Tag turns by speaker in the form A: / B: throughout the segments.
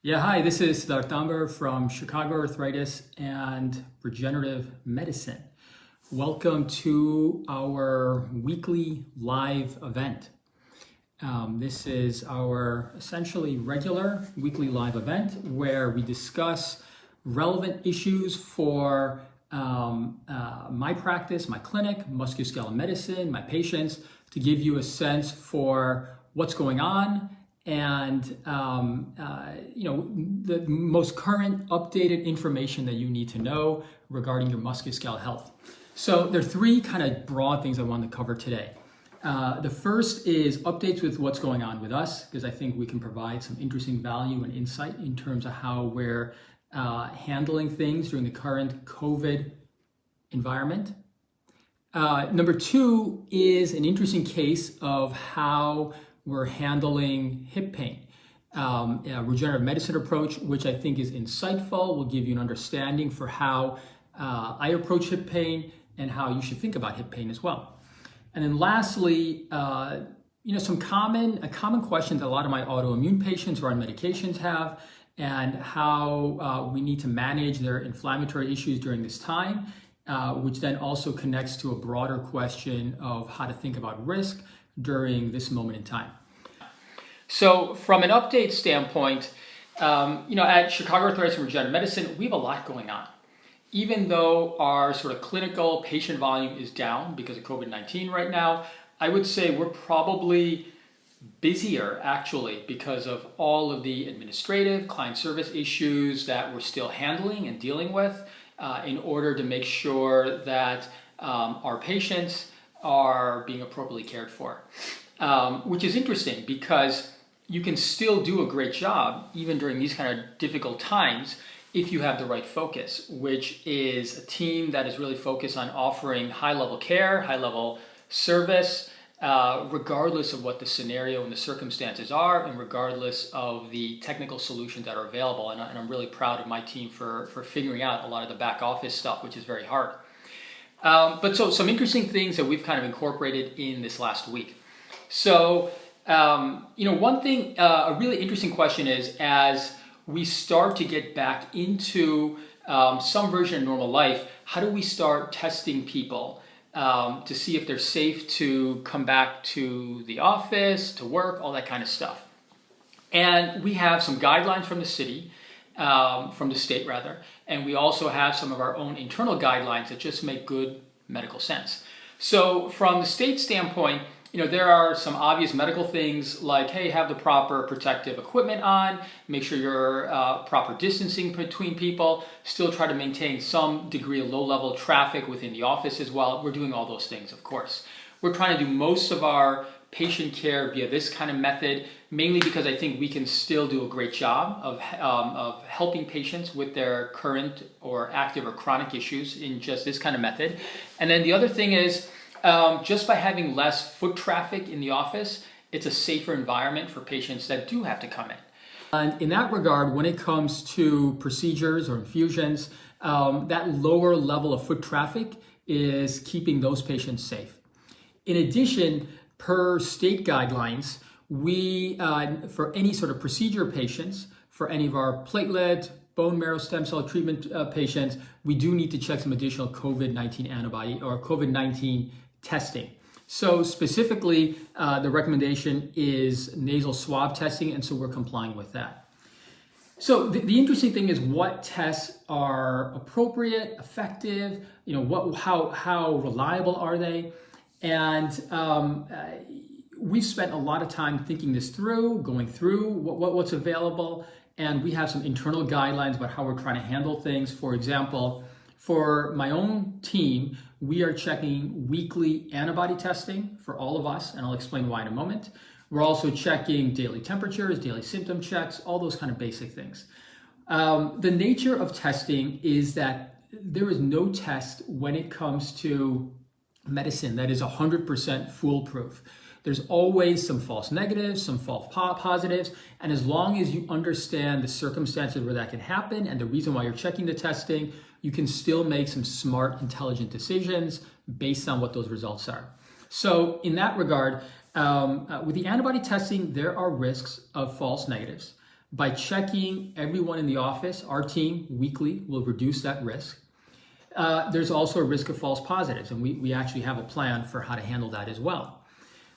A: Yeah, hi, this is Dr. Amber from Chicago Arthritis and Regenerative Medicine. Welcome to our weekly live event. This is our essentially regular weekly live event where we discuss relevant issues for my practice, my clinic, musculoskeletal medicine, my patients, to give you a sense for what's going on and the most current updated information that you need to know regarding your musculoskeletal health. So there are three kind of broad things I want to cover today. The first is updates with what's going on with us, because I think we can provide some interesting value and insight in terms of how we're handling things during the current COVID environment. Number two is an interesting case of how we're handling hip pain. A regenerative medicine approach, which I think is insightful, will give you an understanding for how I approach hip pain and how you should think about hip pain as well. And then lastly, some common questions a lot of my autoimmune patients who are on medications have, and how we need to manage their inflammatory issues during this time, which then also connects to a broader question of how to think about risk during this moment in time. So from an update standpoint, at Chicago Arthritis and Regenerative Medicine, we have a lot going on. Even though our sort of clinical patient volume is down because of COVID-19 right now, I would say we're probably busier actually because of all of the administrative client service issues that we're still handling and dealing with in order to make sure that our patients are being appropriately cared for, which is interesting because you can still do a great job even during these kind of difficult times if you have the right focus, which is a team that is really focused on offering high-level care, high-level service, regardless of what the scenario and the circumstances are, and regardless of the technical solutions that are available. And I'm really proud of my team for figuring out a lot of the back office stuff, which is very hard. But some interesting things that we've kind of incorporated in this last week. So, one thing, a really interesting question is, as we start to get back into some version of normal life, how do we start testing people to see if they're safe to come back to the office, to work, all that kind of stuff? And we have some guidelines from the city, from the state rather, and we also have some of our own internal guidelines that just make good medical sense. So from the state standpoint, there are some obvious medical things like, hey, have the proper protective equipment on, make sure you're proper distancing between people, still try to maintain some degree of low-level traffic within the office as well. We're doing all those things, of course. We're trying to do most of our patient care via this kind of method, mainly because I think we can still do a great job of helping patients with their current or active or chronic issues in just this kind of method. And then the other thing is, just by having less foot traffic in the office, it's a safer environment for patients that do have to come in. And in that regard, when it comes to procedures or infusions, that lower level of foot traffic is keeping those patients safe. In addition, per state guidelines, we, for any sort of procedure patients, for any of our platelet, bone marrow stem cell treatment patients, we do need to check some additional COVID-19 antibody or COVID-19 testing. So specifically, the recommendation is nasal swab testing, and so we're complying with that. So the interesting thing is what tests are appropriate, effective, how reliable are they? And we've spent a lot of time thinking this through, going through what's available, and we have some internal guidelines about how we're trying to handle things. For example, for my own team, we are checking weekly antibody testing for all of us, and I'll explain why in a moment. We're also checking daily temperatures, daily symptom checks, all those kind of basic things. The nature of testing is that there is no test when it comes to medicine that is 100% foolproof. There's always some false negatives, some false positives, and as long as you understand the circumstances where that can happen and the reason why you're checking the testing, you can still make some smart, intelligent decisions based on what those results are. So in that regard, with the antibody testing, there are risks of false negatives, By checking everyone in the office, our team weekly will reduce that risk. There's also a risk of false positives, and we actually have a plan for how to handle that as well.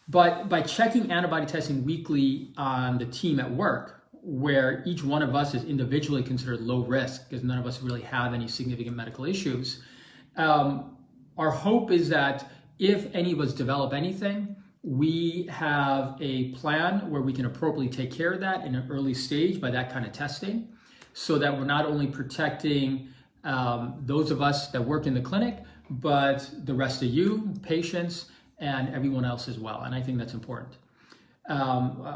A: But by checking antibody testing weekly on the team at work, where each one of us is individually considered low risk because none of us really have any significant medical issues, our hope is that if any of us develop anything, we have a plan where we can appropriately take care of that in an early stage by that kind of testing, so that we're not only protecting those of us that work in the clinic, but the rest of you, patients, and everyone else as well. And I think that's important.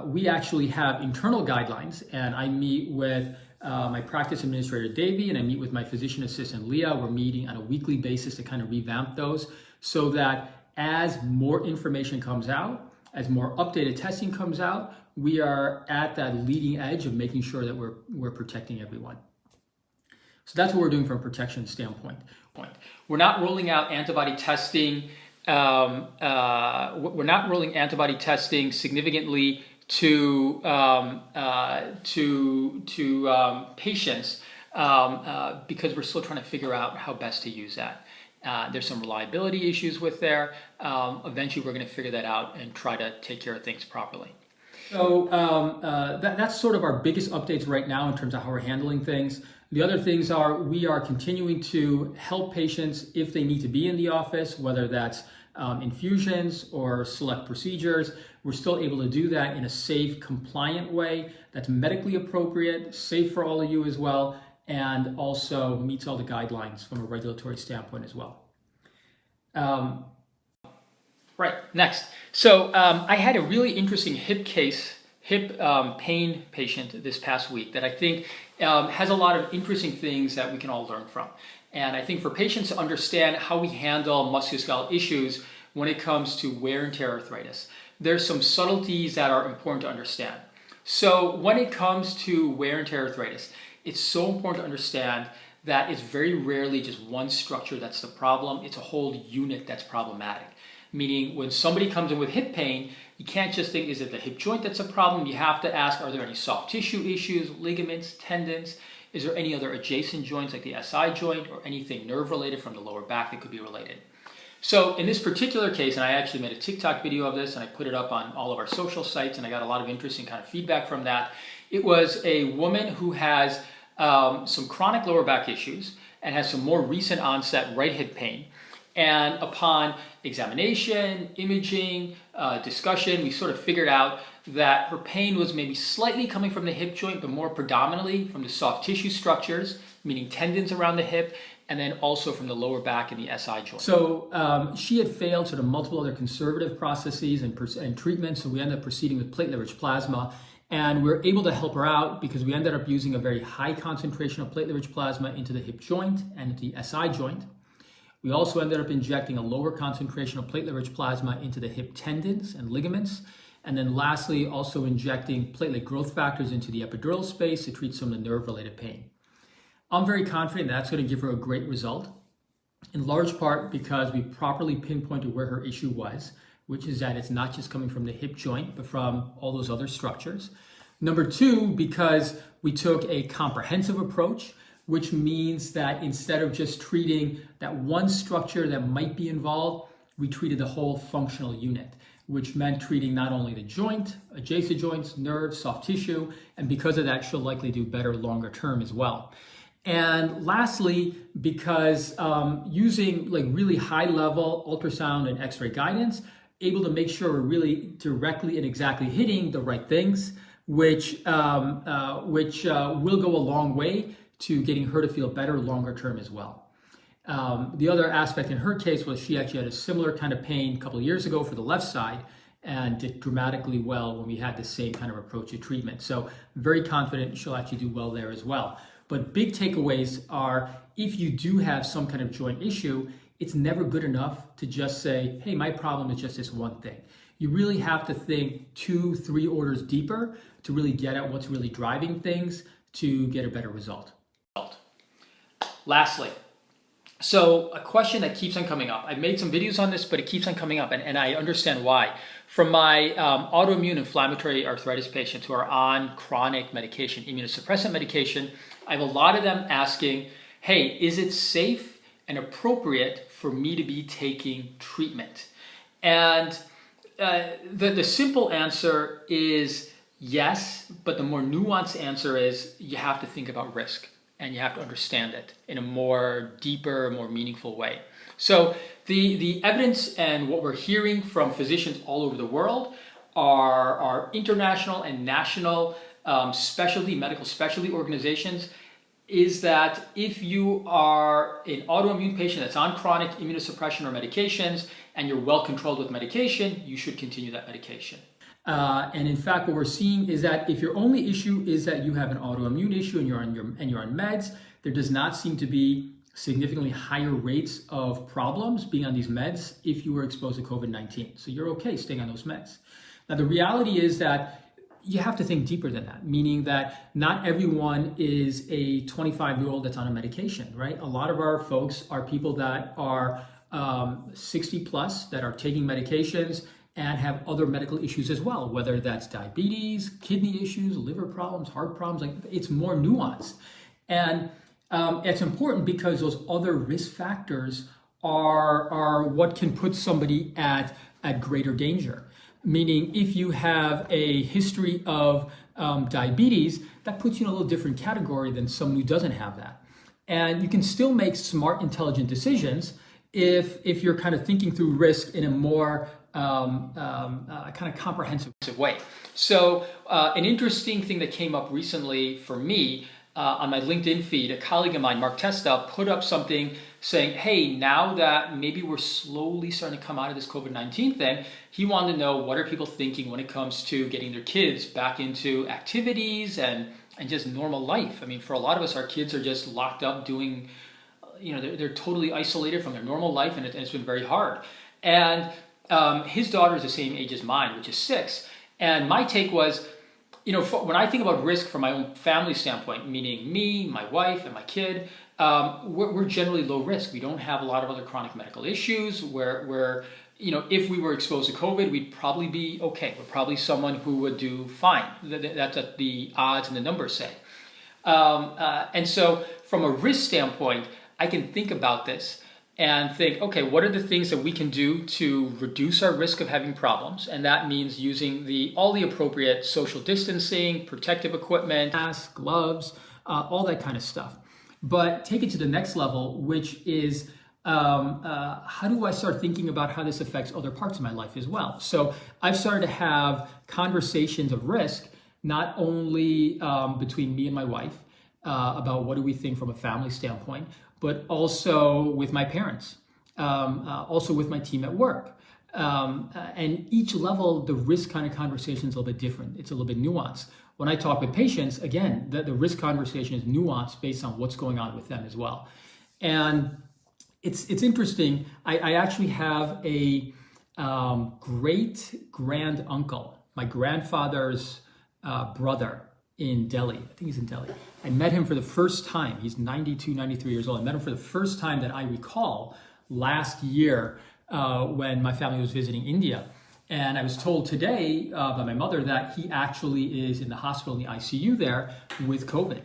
A: We actually have internal guidelines, and I meet with my practice administrator, Davey, and I meet with my physician assistant, Leah. We're meeting on a weekly basis to kind of revamp those so that as more information comes out, as more updated testing comes out, we are at that leading edge of making sure that we're protecting everyone. So that's what we're doing from a protection standpoint. We're not rolling out antibody testing. We're not rolling antibody testing significantly to patients because we're still trying to figure out how best to use that. There's some reliability issues with there. Eventually, we're going to figure that out and try to take care of things properly. So that's sort of our biggest updates right now in terms of how we're handling things. The other things are we are continuing to help patients if they need to be in the office, whether that's infusions or select procedures. We're still able to do that in a safe, compliant way that's medically appropriate, safe for all of you as well, and also meets all the guidelines from a regulatory standpoint as well. Right, next. So I had a really interesting hip pain patient this past week that I think has a lot of interesting things that we can all learn from. And I think for patients to understand how we handle musculoskeletal issues when it comes to wear and tear arthritis, there's some subtleties that are important to understand. So when it comes to wear and tear arthritis, it's so important to understand that it's very rarely just one structure that's the problem. It's a whole unit that's problematic. Meaning when somebody comes in with hip pain, you can't just think, is it the hip joint that's a problem? You have to ask, are there any soft tissue issues, ligaments, tendons? Is there any other adjacent joints like the SI joint or anything nerve related from the lower back that could be related? So in this particular case, and I actually made a TikTok video of this and I put it up on all of our social sites and I got a lot of interesting kind of feedback from that. It was a woman who has some chronic lower back issues and has some more recent onset right hip pain. And upon examination, imaging, discussion, we sort of figured out that her pain was maybe slightly coming from the hip joint, but more predominantly from the soft tissue structures, meaning tendons around the hip, and then also from the lower back and the SI joint. So she had failed sort of multiple other conservative processes and treatments, so we ended up proceeding with platelet-rich plasma. And we were able to help her out because we ended up using a very high concentration of platelet-rich plasma into the hip joint and into the SI joint. We also ended up injecting a lower concentration of platelet-rich plasma into the hip tendons and ligaments. And then lastly, also injecting platelet growth factors into the epidural space to treat some of the nerve-related pain. I'm very confident that's going to give her a great result, in large part because we properly pinpointed where her issue was, which is that it's not just coming from the hip joint, but from all those other structures. Number two, because we took a comprehensive approach, which means that instead of just treating that one structure that might be involved, we treated the whole functional unit, which meant treating not only the joint, adjacent joints, nerves, soft tissue, and because of that, she'll likely do better longer term as well. And lastly, because using like really high level ultrasound and x-ray guidance, able to make sure we're really directly and exactly hitting the right things, which will go a long way to getting her to feel better longer term as well. The other aspect in her case was she actually had a similar kind of pain a couple of years ago for the left side and did dramatically well when we had the same kind of approach to treatment. So very confident she'll actually do well there as well. But big takeaways are if you do have some kind of joint issue, it's never good enough to just say, hey, my problem is just this one thing. You really have to think 2-3 orders deeper to really get at what's really driving things to get a better result. Lastly, so a question that keeps on coming up. I've made some videos on this, but it keeps on coming up, and I understand why. from my autoimmune inflammatory arthritis patients who are on chronic medication, immunosuppressant medication, I have a lot of them asking, hey, is it safe and appropriate for me to be taking treatment? And the simple answer is yes, but the more nuanced answer is you have to think about risk and you have to understand it in a more deeper, more meaningful way. So the evidence and what we're hearing from physicians all over the world are international and national medical specialty organizations is that if you are an autoimmune patient that's on chronic immunosuppression or medications and you're well controlled with medication, you should continue that medication. And in fact, what we're seeing is that if your only issue is that you have an autoimmune issue and you're on meds, there does not seem to be significantly higher rates of problems being on these meds if you were exposed to COVID-19. So you're okay staying on those meds. Now, the reality is that you have to think deeper than that, meaning that not everyone is a 25-year-old that's on a medication, right? A lot of our folks are people that are 60 plus that are taking medications and have other medical issues as well, whether that's diabetes, kidney issues, liver problems, heart problems. Like, it's more nuanced. And it's important because those other risk factors are what can put somebody at greater danger. Meaning if you have a history of diabetes, that puts you in a little different category than someone who doesn't have that. And you can still make smart, intelligent decisions if you're kind of thinking through risk in a more kind of comprehensive way. So an interesting thing that came up recently for me on my LinkedIn feed, a colleague of mine, Mark Testa, put up something saying, hey, now that maybe we're slowly starting to come out of this COVID-19 thing, he wanted to know what are people thinking when it comes to getting their kids back into activities and just normal life. I mean, for a lot of us, our kids are just locked up doing, they're totally isolated from their normal life, and it's been very hard. And his daughter is the same age as mine, which is 6. And my take was, when I think about risk from my own family standpoint, meaning me, my wife, and my kid, we're generally low risk. We don't have a lot of other chronic medical issues where if we were exposed to COVID, we'd probably be okay. We're probably someone who would do fine. That's what the odds and the numbers say. And so from a risk standpoint, I can think about this and think, okay, what are the things that we can do to reduce our risk of having problems? And that means using all the appropriate social distancing, protective equipment, masks, gloves, all that kind of stuff. But take it to the next level, which is how do I start thinking about how this affects other parts of my life as well? So I've started to have conversations of risk, not only between me and my wife about what do we think from a family standpoint, but also with my parents, also with my team at work. And each level, the risk kind of conversation is a little bit different. It's a little bit nuanced. When I talk with patients, again, the risk conversation is nuanced based on what's going on with them as well. And it's interesting. I actually have a great grand uncle, my grandfather's brother in Delhi. I think he's in Delhi. I met him for the first time. He's 92, 93 years old. I met him for the first time that I recall last year when my family was visiting India. And I was told today by my mother that he actually is in the hospital in the ICU there with COVID.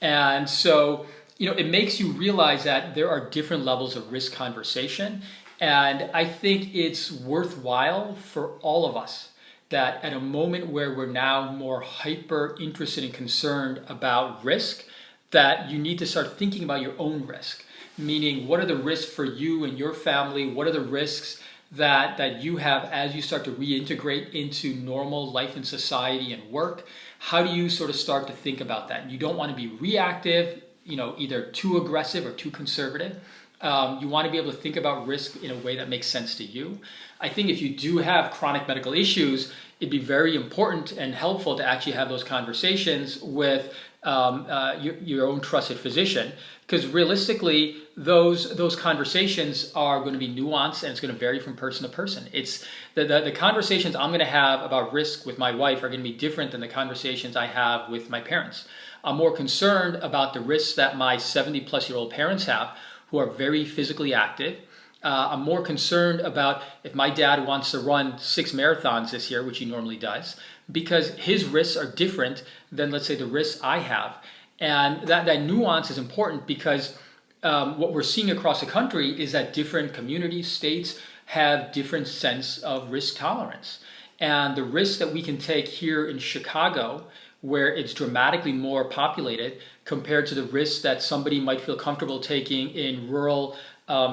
A: And so, it makes you realize that there are different levels of risk conversation. And I think it's worthwhile for all of us that at a moment where we're now more hyper interested and concerned about risk, that you need to start thinking about your own risk. Meaning, what are the risks for you and your family? What are the risks that you have as you start to reintegrate into normal life and society and work? How do you sort of start to think about that? You don't want to be reactive, either too aggressive or too conservative. You want to be able to think about risk in a way that makes sense to you. I think if you do have chronic medical issues, it'd be very important and helpful to actually have those conversations with your own trusted physician, because realistically, those conversations are going to be nuanced and it's going to vary from person to person. It's the conversations I'm going to have about risk with my wife are going to be different than the conversations I have with my parents. I'm more concerned about the risks that my 70-plus-year-old parents have, who are very physically active, I'm more concerned about if my dad wants to run 6 marathons this year, which he normally does, because his risks are different than, let's say, the risks I have. And that nuance is important because what we're seeing across the country is that different communities, states have different sense of risk tolerance. And the risk that we can take here in Chicago, where it's dramatically more populated, compared to the risk that somebody might feel comfortable taking in rural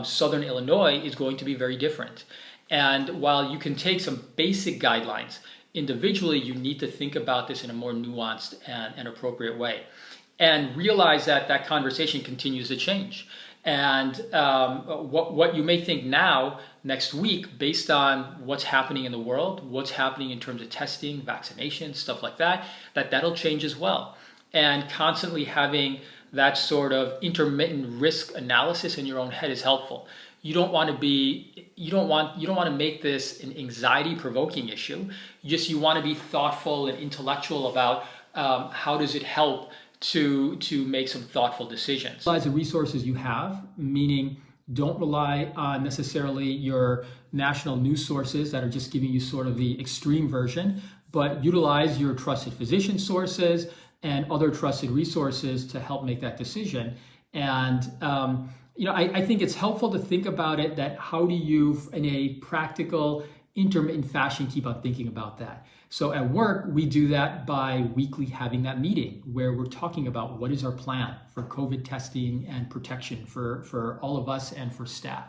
A: southern Illinois, is going to be very different. And while you can take some basic guidelines, individually you need to think about this in a more nuanced and appropriate way. And realize that conversation continues to change. And what you may think now, next week, based on what's happening in the world, what's happening in terms of testing, vaccination, stuff like that, that'll change as well. And constantly having that sort of intermittent risk analysis in your own head is helpful. You don't want to make this an anxiety-provoking issue. You want to be thoughtful and intellectual about how does it help to make some thoughtful decisions. Utilize the resources you have, meaning don't rely on necessarily your national news sources that are just giving you sort of the extreme version, but utilize your trusted physician sources and other trusted resources to help make that decision. And I think it's helpful to think about it that how do you, in a practical, intermittent fashion, keep on thinking about that. So at work, we do that by weekly having that meeting where we're talking about what is our plan for COVID testing and protection for all of us and for staff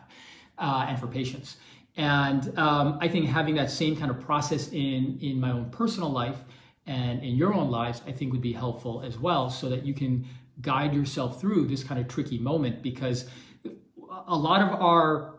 A: and for patients. And I think having that same kind of process in my own personal life and in your own lives, I think would be helpful as well, so that you can guide yourself through this kind of tricky moment, because a lot of our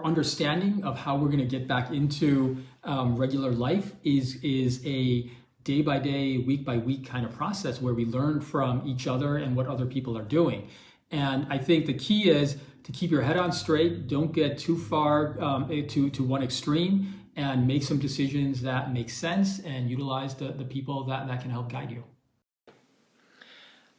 A: understanding of how we're going to get back into regular life is a day-by-day, week-by-week kind of process where we learn from each other and what other people are doing. And I think the key is to keep your head on straight, don't get too far to one extreme, and make some decisions that make sense and utilize the people that can help guide you.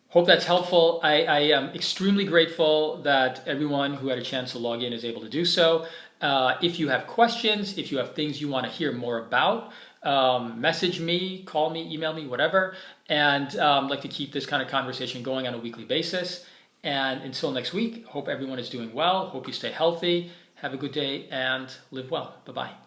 A: Hope that's helpful. I am extremely grateful that everyone who had a chance to log in is able to do so. If you have questions, if you have things you want to hear more about, message me, call me, email me, whatever. And I'd like to keep this kind of conversation going on a weekly basis. And until next week, hope everyone is doing well. Hope you stay healthy. Have a good day and live well. Bye-bye.